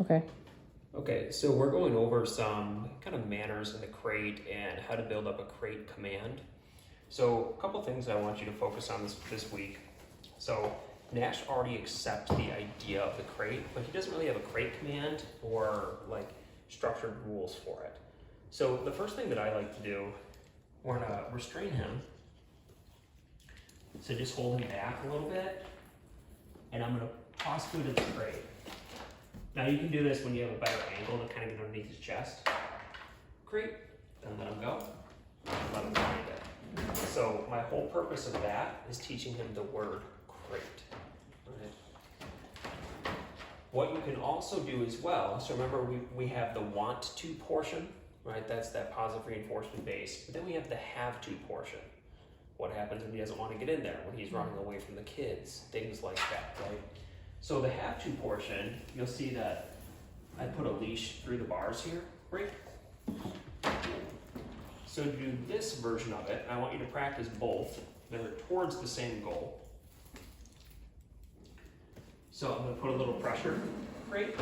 Okay. Okay, so we're going over some kind of manners in the crate and how to build up a crate command. So a couple things I want you to focus on this week. So Nash already accepts the idea of the crate, but he doesn't really have a crate command or like structured rules for it. So the first thing that I like to do, we're gonna restrain him. So just hold him back a little bit, and I'm gonna toss food in the crate. Now you can do this when you have a better angle to kind of get underneath his chest. Crate, and let him go, and let him find it. So my whole purpose of that is teaching him the word crate. Right? What you can also do as well, so remember we have the want to portion, right? That's that positive reinforcement base. But then we have the have to portion. What happens when he doesn't want to get in there, when he's running away from the kids, things like that, right? So the have to portion, you'll see that I put a leash through the bars here, right? So to do this version of it, I want you to practice both. They're towards the same goal. So I'm gonna put a little pressure, right?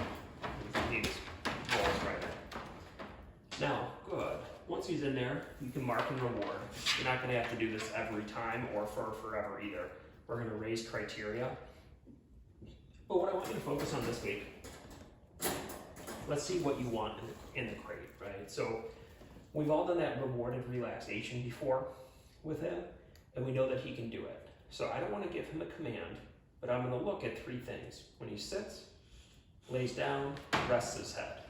These balls right there. Now, good. Once he's in there, you can mark and reward. You're not gonna have to do this every time or for forever either. We're gonna raise criteria. But what I want you to focus on this week, let's see what you want in the crate, right? So we've all done that rewarded relaxation before with him, and we know that he can do it. So I don't want to give him a command, but I'm going to look at three things. When he sits, lays down, rests his head.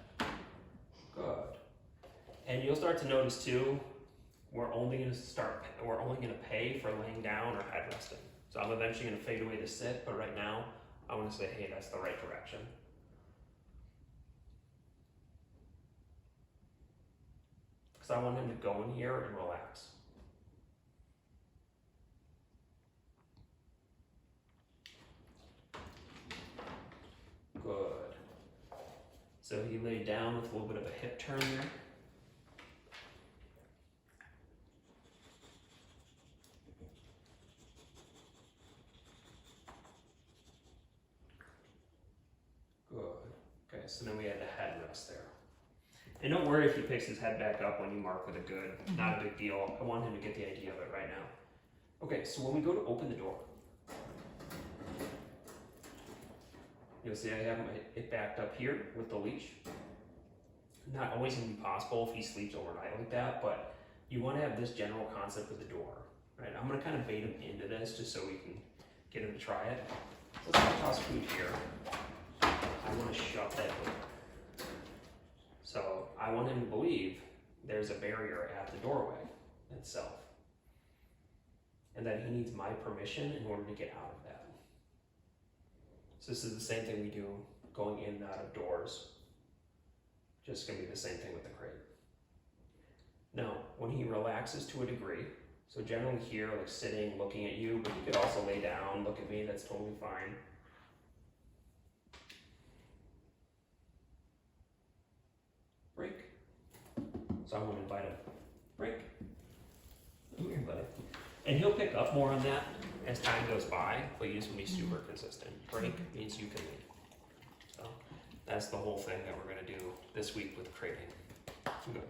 Good. And you'll start to notice too, we're only going to pay for laying down or head resting. So I'm eventually going to fade away the sit, but right now, I want to say, hey, that's the right direction. Because I want him to go in here and relax. Good. So he laid down with a little bit of a hip turn there. Okay, so then we had the head rest there. And don't worry if he picks his head back up when you mark with a good, not a big deal. I want him to get the idea of it right now. Okay, so when we go to open the door, you'll see I have it backed up here with the leash. Not always gonna be possible if he sleeps overnight like that, but you wanna have this general concept with the door, right? I'm gonna kind of bait him into this just so we can get him to try it. So let's toss food here. I want to shut that door. So I want him to believe there's a barrier at the doorway itself. And that he needs my permission in order to get out of that. So this is the same thing we do going in and out of doors. Just gonna be the same thing with the crate. Now, when he relaxes to a degree, so generally here, like sitting, looking at you, but he could also lay down, look at me, that's totally fine. Break. So I'm going to invite him. Break. Come here, buddy. And he'll pick up more on that as time goes by, but you just want to be super consistent. Break means you can lead. So that's the whole thing that we're going to do this week with crating.